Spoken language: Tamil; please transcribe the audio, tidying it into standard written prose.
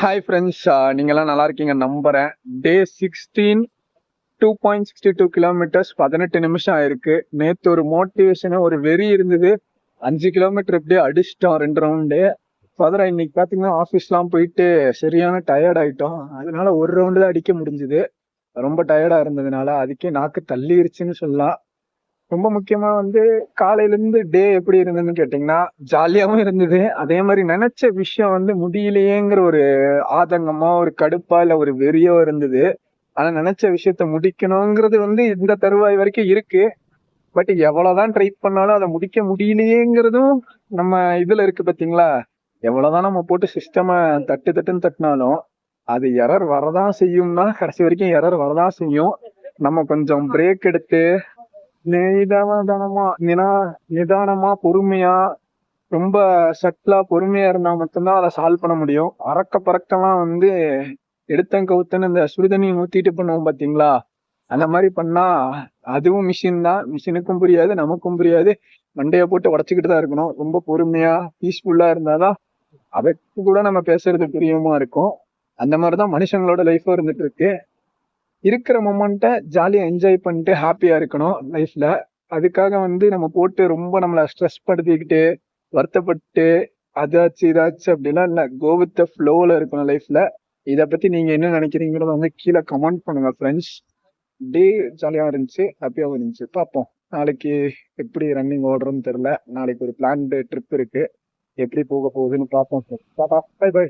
ஹாய் ஃப்ரெண்ட்ஸ், நீங்கெல்லாம் நல்லா இருக்கீங்க நம்புறேன். டே 16 2.62 கிலோமீட்டர்ஸ் 18 நிமிஷம் ஆயிருக்கு. நேத்து ஒரு மோட்டிவேஷன் ஒரு வெறி இருந்தது. 5 கிலோமீட்டர் எப்படியே அடிச்சிட்டோம் 2 ரவுண்டு. ஃபர்தரா இன்னைக்கு பாத்தீங்கன்னா ஆஃபீஸ்லாம் போயிட்டு சரியான டயர்ட் ஆயிட்டோம். அதனால ஒரு ரவுண்டு தான் அடிக்க முடிஞ்சுது. ரொம்ப டயர்டா இருந்ததுனால அதுக்கே நாக்கு தள்ளிருச்சுன்னு சொல்லலாம். ரொம்ப முக்கியமா காலையில இருந்து டே எப்படி இருந்ததுன்னு கேட்டீங்கன்னா ஜாலியாவும் இருந்தது. அதே மாதிரி நினைச்ச விஷயம் முடியலையேங்கிற ஒரு ஆதங்கமா, ஒரு கடுப்பா, இல்ல ஒரு வெறியோ இருந்தது. ஆனா நினைச்ச விஷயத்த முடிக்கணுங்கிறது இந்த தருவாய் வரைக்கும் இருக்கு. பட் எவ்வளவுதான் ட்ரை பண்ணாலும் அதை முடிக்க முடியலையேங்கிறதும் நம்ம இதுல இருக்கு பாத்தீங்களா. எவ்வளவுதான் நம்ம போட்டு சிஸ்டம தட்டு தட்டுன்னு தட்டினாலும் அது எரர் வரதான் செய்யும்னா, கடைசி வரைக்கும் எரர் வரதான் செய்யும். நம்ம கொஞ்சம் பிரேக் எடுத்து நிதானமா நிதானமா பொறுமையா, ரொம்ப சட்டிலா பொறுமையா இருந்தா மட்டும்தான் அதை சால்வ் பண்ண முடியும். அறக்க பறக்கலாம் எடுத்தேன் கவுத்தன்னு இந்த சுடுதண்ணி ஊத்திட்டு பண்ணுவோம் பாத்தீங்களா, அந்த மாதிரி பண்ணா அதுவும் மிஷின் தான். மிஷினுக்கும் புரியாது, நமக்கும் புரியாது. மண்டைய போட்டு உடச்சுக்கிட்டு தான் இருக்கணும். ரொம்ப பொறுமையா பீஸ்ஃபுல்லா இருந்தாதான் அதுக்கு கூட நம்ம பேசுறது புரியுமா இருக்கும். அந்த மாதிரிதான் மனுஷங்களோட லைஃபும் இருந்துட்டு இருக்கு. இருக்கிற மொமெண்ட்டை ஜாலியா என்ஜாய் பண்ணிட்டு ஹாப்பியா இருக்கணும் லைஃப்ல. அதுக்காக நம்ம போட்டு ரொம்ப நம்மளை ஸ்ட்ரெஸ் படுத்திக்கிட்டு வருத்தப்பட்டு அதாச்சு இதாச்சு அப்படிலாம் இல்ல. கோ வித் த ஃப்ளோல இருக்கணும் லைஃப்ல. இத பத்தி நீங்க என்ன நினைக்கிறீங்களோ கீழே கமெண்ட் பண்ணுங்க ஃப்ரெண்ட்ஸ். டே ஜாலியா இருந்துச்சு, ஹாப்பியாவும் இருந்துச்சு. பார்ப்போம் நாளைக்கு எப்படி ரன்னிங் ஓடுறோம்னு தெரியல. நாளைக்கு ஒரு பிளான் ட்ரிப் இருக்கு. எப்படி போக போகுதுன்னு பார்ப்போம். Bye by.